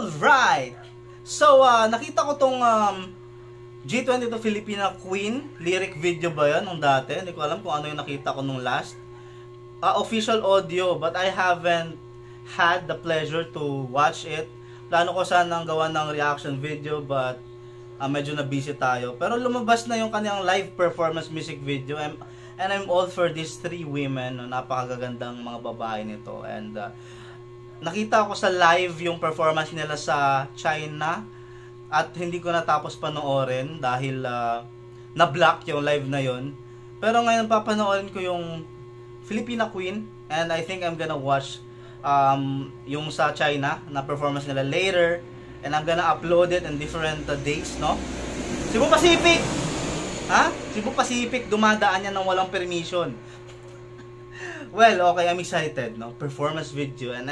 Alright! So, nakita ko tong G22 Filipina Queen lyric video ba yan nung dati? Hindi ko alam kung ano yung nakita ko nung last. Official audio, but I haven't had the pleasure to watch it. Plano ko sanang gawa ng reaction video, but medyo na busy tayo. Pero lumabas na yung kanyang live performance music video, and I'm all for these three women. No? Napakagagandang mga babae nito. And nakita ko sa live yung performance nila sa China, at hindi ko natapos panoorin dahil na-block yung live na yon. Pero ngayon papanoorin ko yung Filipina Queen, and I think I'm gonna watch yung sa China na performance nila later, and I'm gonna upload it in different days, no? Cebu Pacific! Ha? Cebu Pacific, dumadaan yan ng walang permission. Well, okay, I'm excited, no? Performance video, and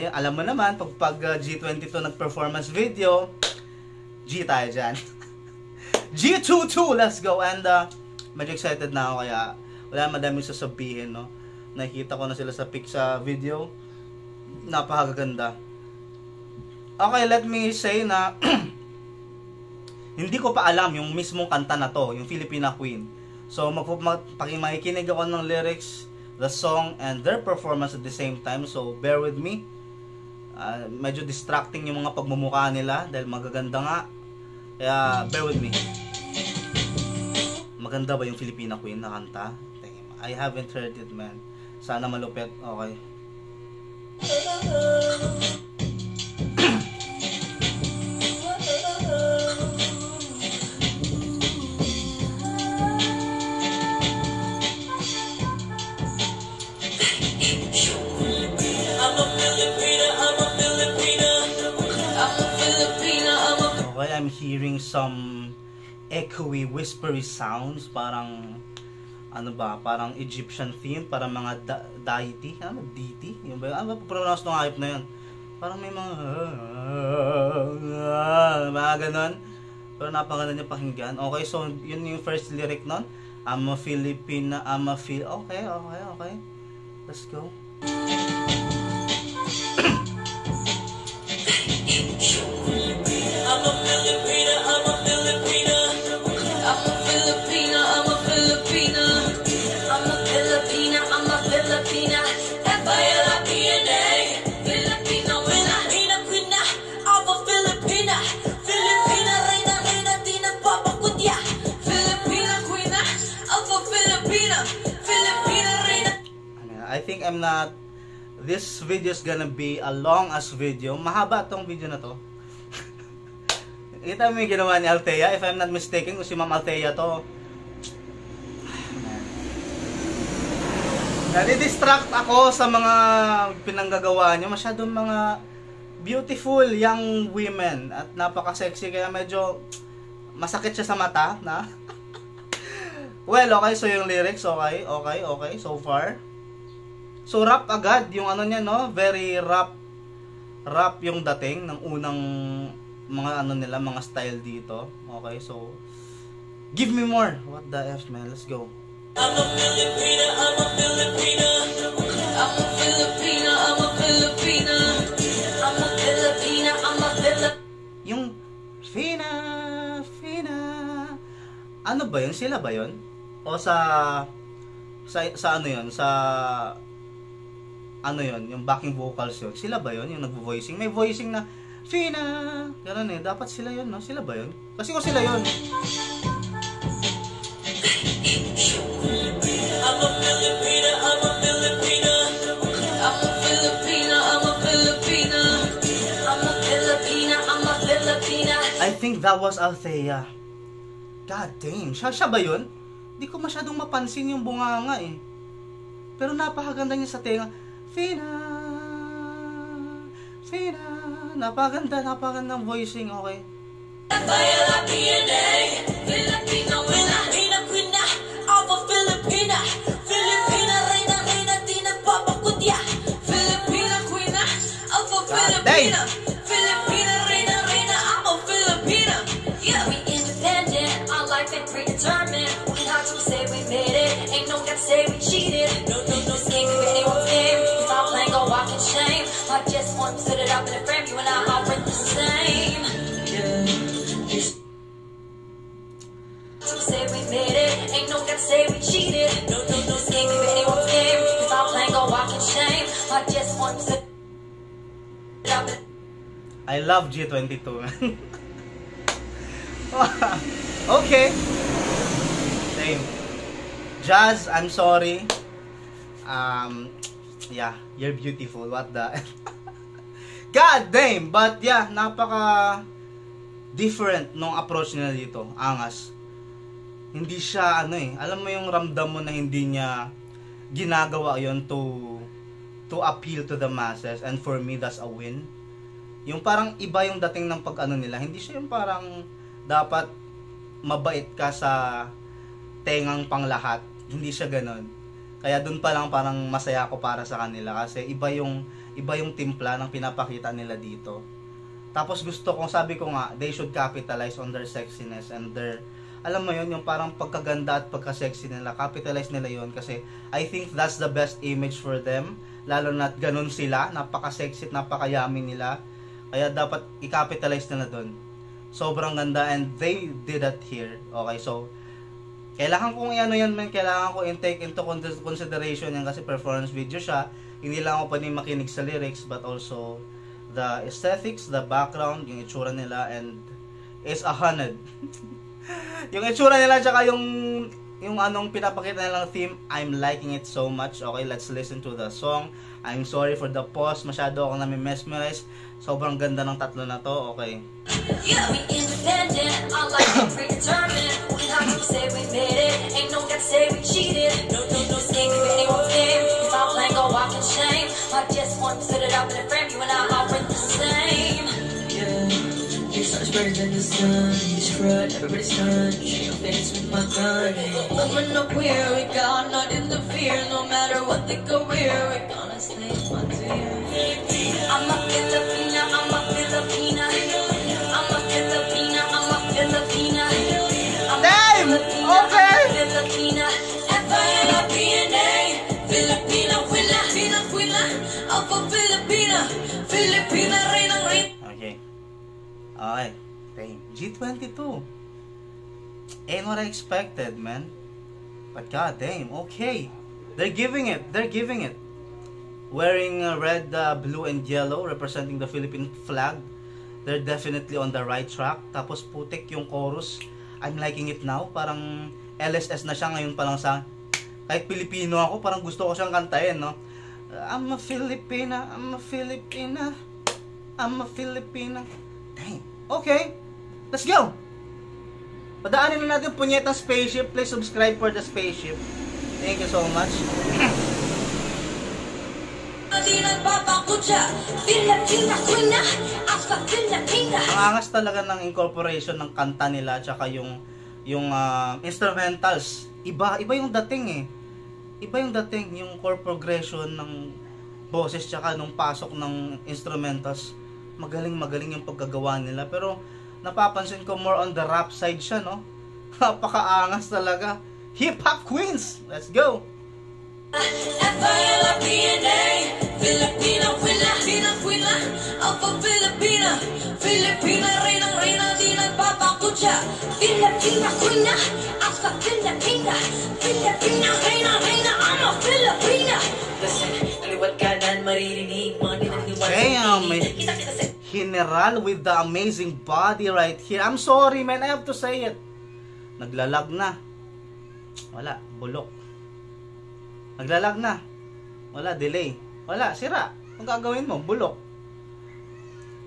yun, alam mo naman, pag G22 nag-performance video, G tayo dyan. G22, let's go! And medyo excited na ako, kaya wala madaming sasabihin, no? Nakikita ko na sila sa pic sa video. Napakaganda. Okay, let me say na hindi ko pa alam yung mismong kanta na to, yung Filipina Queen. So, makikinig ako ng lyrics, the song, and their performance at the same time. So, bear with me. Medyo distracting yung mga pagmumukha nila dahil magaganda nga. Kaya, bear with me. Maganda ba yung Filipina Queen na kanta? I haven't heard it, man. Sana malupit. Okay. Okay, I'm hearing some echoey, whispery sounds. Parang ano ba, parang Egyptian theme, parang mga deity, ano, deity, yung ba, ano ba pronounce ng hype na yun, parang may mga ganon, pero napakaganda niya pakinggan. Okay, so yun yung first lyric nun, I'm a Filipina, okay, let's go. I'm a Filipina, I'm a Filipina, I'm a Filipina, I'm a Filipina, I'm a Filipina, I'm a Filipina, that's why I love DNA. Filipino, Filipina, Quina, I'm a Filipina, Filipina, Reina, Reina, Tina, Papa, Kutya, Filipina, Quina, I'm a Filipina, Filipina, Reina. I think I'm not, this video is gonna be a long as video. Mahaba tong video na to. Kita mo yung ginawa ni Althea, if I'm not mistaken, kung si Ma'am Althea to. Nadi-distract ako sa mga pinanggagawa niyo. Masyadong mga beautiful young women at napaka-sexy, kaya medyo masakit siya sa mata na. Well, okay, so yung lyrics, okay, so far. So rap agad yung ano niya, no? Very rap yung dating ng unang mga ano nila, mga style dito. Okay, so give me more. What the F, man? Let's go. I'm a Filipina, I'm a Filipina, I'm a Filipina, I'm a Filipina, I'm a Filipina, I'm a Filipina. Yung Fina, ano ba yun? Sila ba yun? O sa ano yun? Sa ano yun? Yung backing vocals yun? Sila ba yun? Yung nagvo-voicing? May voicing na Fina, gano'n eh, dapat sila yun, no? Sila ba yun? Kasi kung sila yun. I'm a Filipina, I'm a Filipina, I'm a Filipina, I'm a Filipina, I'm a Filipina, I'm a Filipina. I think that was Althea. God damn, siya ba yun? Di ko masyadong mapansin yung bunganga eh. Pero napakaganda niya sa tenga. Fina, napakagandang voicing, okay. I just want to put it up in a frame, you and I are the same. Say we made it, ain't no gonna say we cheated. No, no, no, scheme, if anyone's game, cause I'm playing go walk in shame. I just want to put it up in I love G22, man. Okay. Same. Jazz, I'm sorry. Yeah, you're beautiful. What the? God damn! But yeah, napaka different nung approach nila dito. Angas. Hindi siya, alam mo yung ramdam mo na hindi niya ginagawa yon to appeal to the masses. And for me, that's a win. Yung parang iba yung dating ng pag-ano nila. Hindi siya yung parang dapat mabait ka sa tengang panglahat. Hindi siya ganon. Kaya dun pa lang parang masaya ako para sa kanila. Kasi iba yung timpla ng pinapakita nila dito. Tapos gusto kong, sabi ko nga, they should capitalize on their sexiness and their, alam mo yun, yung parang pagkaganda at pagka-sexy nila. Capitalize nila yun kasi I think that's the best image for them. Lalo na't ganun sila. Napaka-sexy at napaka-yummy nila. Kaya dapat i-capitalize nila doon. Sobrang ganda and they did that here. Okay, so kailangan kong yan man, kailangan ko take into consideration yan kasi performance video siya. Hindi lang ako pwedeng makinig sa lyrics but also the aesthetics, the background, yung itsura nila and is 100. Yung itsura nila tsaka yung anong pinapakita nilang theme, I'm liking it so much. Okay, let's listen to the song. I'm sorry for the pause. Masyado ako nami-mesmerize. Sobrang ganda ng tatlo na to. Okay. yeah, we independent, I like it predetermined. We have to say we made it, ain't no gonna say we cheated. No, no, no scheme, if anyone's game, cause I'm playing go walk in shame. I just want to put it up in a frame, you and I are the same. Yeah, your sun's brighter than the sun. You strut, everybody's done. Shoot your face with my gun. Women are queer, we got not interfere. No matter what the career, we gonna stay my dear. I'm a Filipina, I'm a Filipina. I'm a Filipina, I'm a Filipina. I'm a Damn! Filipina, Okay! I'm a Filipina. F-I-L-I-P-N-A. Filipina, Filipina, Filipina. I'm a Filipina. Filipina, Reynang Reyn. Okay. Okay. Damn. G22. Ain't what I expected, man. But god damn, okay. They're giving it. They're giving it. Wearing red, blue, and yellow, representing the Philippine flag. They're definitely on the right track. Tapos putik yung chorus. I'm liking it now. Parang LSS na siya ngayon pa lang sa... Kahit Pilipino ako, parang gusto ko siyang kantahin, no? I'm a Filipina, I'm a Filipina, I'm a Filipina. Dang. Okay. Let's go! Padaanin na natin punyetang spaceship. Please subscribe for the spaceship. Thank you so much. Di nagpapakutya, Filipina, Quina, Aspa, Filipina. Ang angas talaga ng incorporation ng kanta nila tsaka yung instrumentals. Iba yung dating eh. Iba yung dating, yung chord progression ng boses tsaka nung pasok ng instrumentals. Magaling yung paggagawa nila. Pero napapansin ko more on the rap side siya, no? Napakaangas talaga. Hip Hop Queens! Let's go! F-I-L-I-P-N-A. Filipina, Filipina, Filipina. Ako Filipina. Filipina, Reynang Reyna. Di nagpapakutya. Filipina, Quina. Aspa, Filipina. Filipina, Reyna, Reyna. I'm a Filipina. Listen, kaliwat kanan maririnig. Mga dinaniwala Damn, kita sa... General with the amazing body right here. I'm sorry, man. I have to say it. Naglalag na. Wala, bulok. Naglalag na. Wala, delay. Wala, sira. Ang gagawin mo, bulok.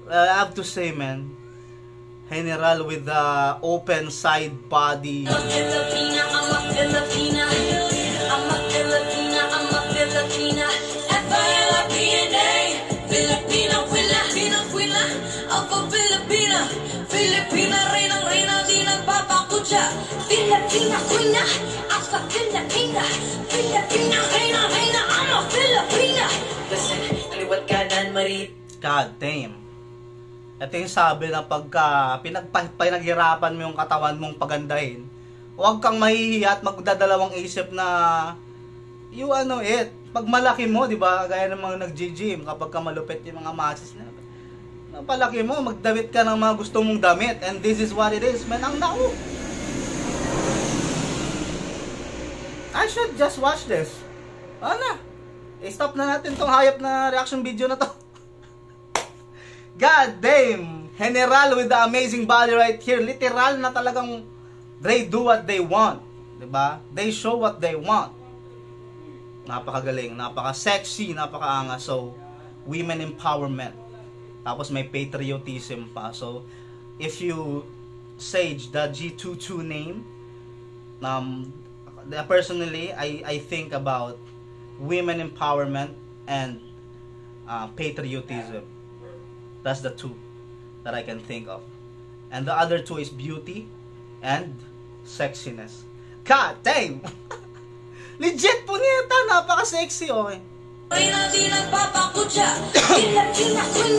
I have to say, man. General with the open side body. I'm a Filipina, I'm a Filipina. I'm a Filipina, I'm a Filipina. F-I-L-I-P-N-A. Filipina, Filipina, Filipina. Ako Filipina. Filipina, Reynang Reyna. Di nagpapakutya. Filipina, Quina. Aspa, Filipina. Filipina, Reyna, Reyna. I'm a Filipina. Listen, kaliwat kanan maririnig. God damn. Ito yung sabi na pagka pinaghirapan mo yung katawan mong pagandahin, huwag kang mahihiya at magdadalawang isip na pag malaki mo, di ba? Gaya ng mga nag-gym, kapag ka malupit yung mga masses na, Napalaki mo, magdamit ka ng mga gusto mong damit. And this is what it is, man. Ang naku. I should just watch this. Ano? I-stop na natin tong hayop na reaction video na to. God damn. General with the amazing body right here. Literal na talagang they do what they want. Diba? They show what they want. Napakagaling, napaka-sexy, napaka-angas. So, women empowerment. Tapos may patriotism pa. So, if you sage the G22 name, personally, I think about women empowerment and patriotism. That's the two that I can think of. And the other two is beauty and sexiness. God damn! Legit po nita, napaka-sexy, okay. Pina di nagpapakutya, Filipina queen,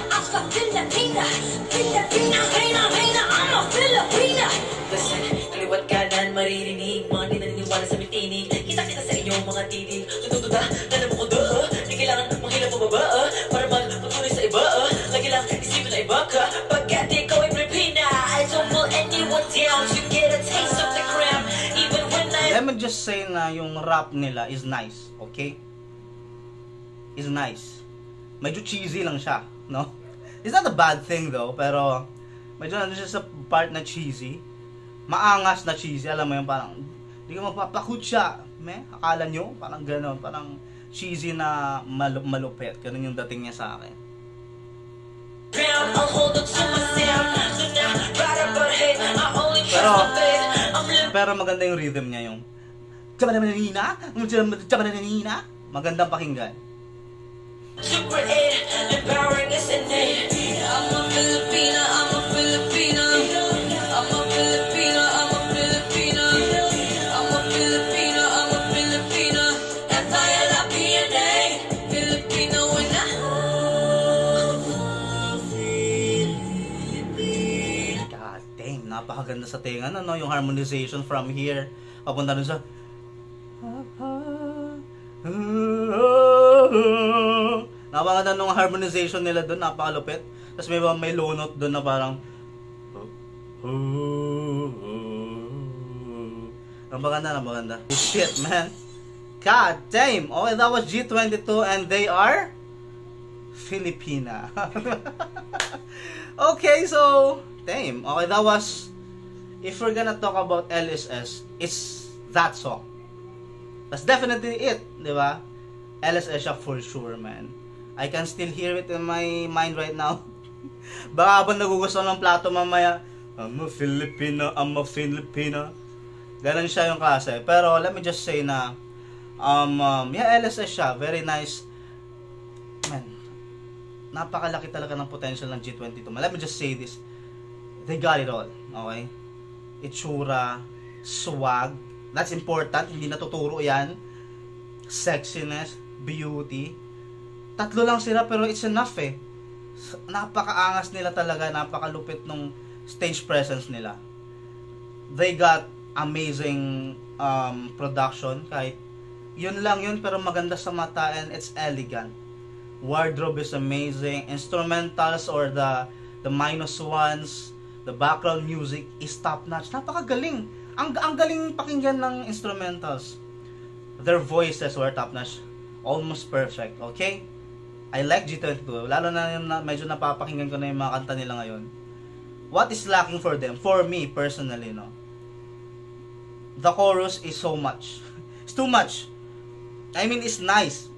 ako Filipina, Filipina, Hina, I'm a Filipina. Listen, kaliwat kanan maririnig, mga di naniniwala sa mitinig. Kita-kita sa inyong mga tinig. Tutututa, nalam ko doon. Di kailangan manghilap o baba, para magpatuloy sa iba. Lagi lang isipin na iba ka, pagkat ikaw ay Filipina. I don't pull anyone down to get a taste of the crown. Even when Let me just say na yung rap nila is nice, okay? Is nice. Medyo cheesy lang siya, no? It's not a bad thing though, pero medyo ano siya sa part na cheesy. Maangas na cheesy, alam mo yun, parang di ka magpapakutya, akala nyo, parang gano'n, parang cheesy na malupit, ganun yung dating niya sa akin. Pero maganda yung rhythm niya, yung magandang pakinggan. Super 8, empowering is in it. I'm a Filipina, I'm a Filipina. I'm a Filipina, I'm a Filipina. I'm a Filipina, I'm a Filipina. F-I-L-I-P-N-A. Filipino winner. God dang, napakaganda sa tinga, no? Yung harmonization from here papunta dun sa napakaganda nung harmonization nila doon, napakalupit. Tapos may low note doon na parang napakaganda. Shit, man. God damn. Okay, that was G22 and they are Filipina. Okay, so damn. Okay, that was, if we're gonna talk about LSS, it's that song. That's definitely it, di ba? LSS siya for sure, man. I can still hear it in my mind right now. Baka habang nagugusto ng plato mamaya, I'm a Filipina, I'm a Filipina. Ganon siya yung klase. Pero let me just say na, yeah, LSS siya. Very nice. Man, napakalaki talaga ng potential ng G22. Let me just say this. They got it all. Okay? Itsura, swag. That's important. Hindi natuturo yan. Sexiness, beauty. Tatlo lang sila pero it's enough eh. Napakaangas nila talaga. Napakalupit nung stage presence nila. They got amazing production. Kahit yun lang yun pero maganda sa mata and it's elegant. Wardrobe is amazing. Instrumentals or the minus ones, the background music is top notch. Napakagaling. Ang galing pakinggan ng instrumentals. Their voices were top notch. Almost perfect. Okay? I like G22. Lalo na yung medyo napapakinggan ko na yung mga kanta nila ngayon. What is lacking for them? For me, personally, no? The chorus is so much. It's too much. I mean, it's nice.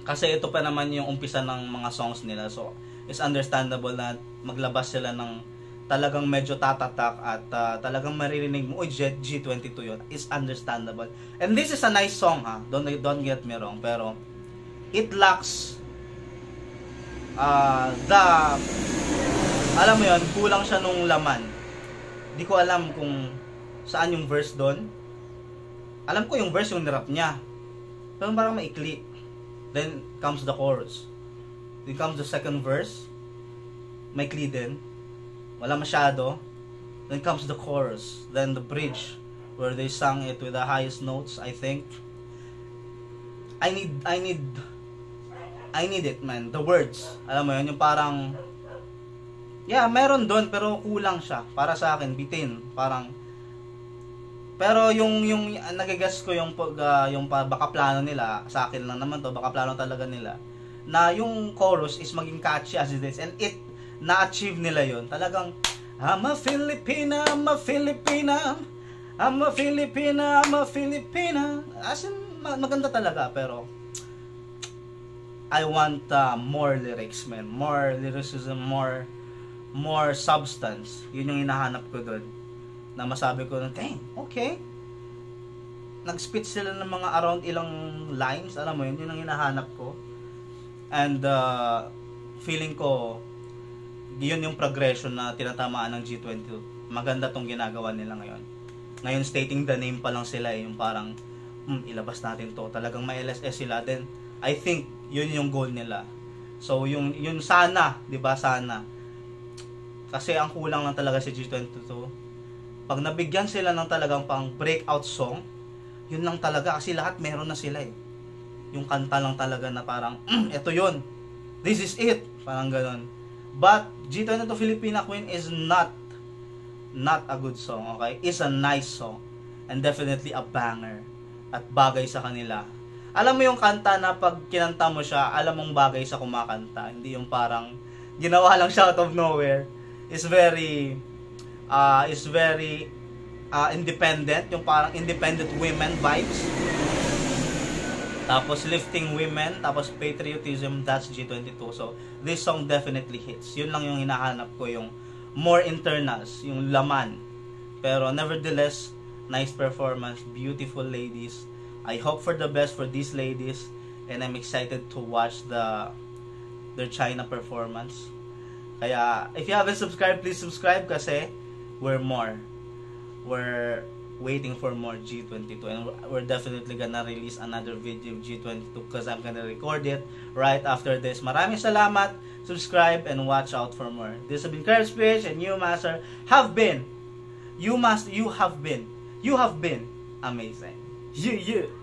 Kasi ito pa naman yung umpisa ng mga songs nila. So, it's understandable na maglabas sila ng talagang medyo tatatak at talagang maririnig mo, G22 yun. It's understandable. And this is a nice song, ha? Don't get me wrong. Pero, it lacks alam mo yun, kulang siya nung laman. Di ko alam kung saan yung verse doon. Alam ko yung verse yung nirap niya. Pero parang maikli. Then comes the chorus. Then comes the second verse. Maikli din. Wala masyado. Then comes the chorus. Then the bridge where they sang it with the highest notes, I think. I need I need it, man. The words. Alam mo yun, yung parang, yeah, meron doon, pero kulang siya. Para sa akin, bitin. Parang, pero yung nagagas ko yung baka plano nila, sa akin lang naman to, baka plano talaga nila, na yung chorus is maging catchy as it is, and it, na-achieve nila yun. Talagang, I'm a Filipina, I'm a Filipina, I'm a Filipina, I'm a Filipina. As in, maganda talaga, pero I want more lyrics, man. More lyricism, more substance. Yun yung hinahanap ko doon. Na masabi ko, dang, okay. Nag-spit sila ng mga around ilang lines, alam mo yun ang hinahanap ko. And feeling ko, yun yung progression na tinatamaan ng G22. Maganda tong ginagawa nila ngayon. Ngayon, stating the name pa lang sila yung parang, ilabas natin to. Talagang may LSS sila. Then, I think, yun yung goal nila. So, yun sana, di ba, sana. Kasi ang kulang lang talaga si G22. Pag nabigyan sila ng talagang pang breakout song, yun lang talaga. Kasi lahat meron na sila eh. Yung kanta lang talaga na parang, eto yun. This is it. Parang ganon. But, G22 Filipina Queen is not a good song, okay? It's a nice song. And definitely a banger. At bagay sa kanila. Alam mo yung kanta na pag kinanta mo siya, alam mong bagay sa kumakanta. Hindi yung parang ginawa lang siya out of nowhere. It's very independent. Yung parang independent women vibes. Tapos lifting women, tapos patriotism, that's G22. So, this song definitely hits. Yun lang yung hinahanap ko, yung more internals, yung laman. Pero nevertheless, nice performance, beautiful ladies. I hope for the best for these ladies, and I'm excited to watch their China performance. Kaya, if you haven't subscribed, please subscribe kasi we're waiting for more G22, and we're definitely gonna release another video of G22 because I'm gonna record it right after this. Maraming salamat, subscribe, and watch out for more. This has been Curve Speech, and you have been amazing. You.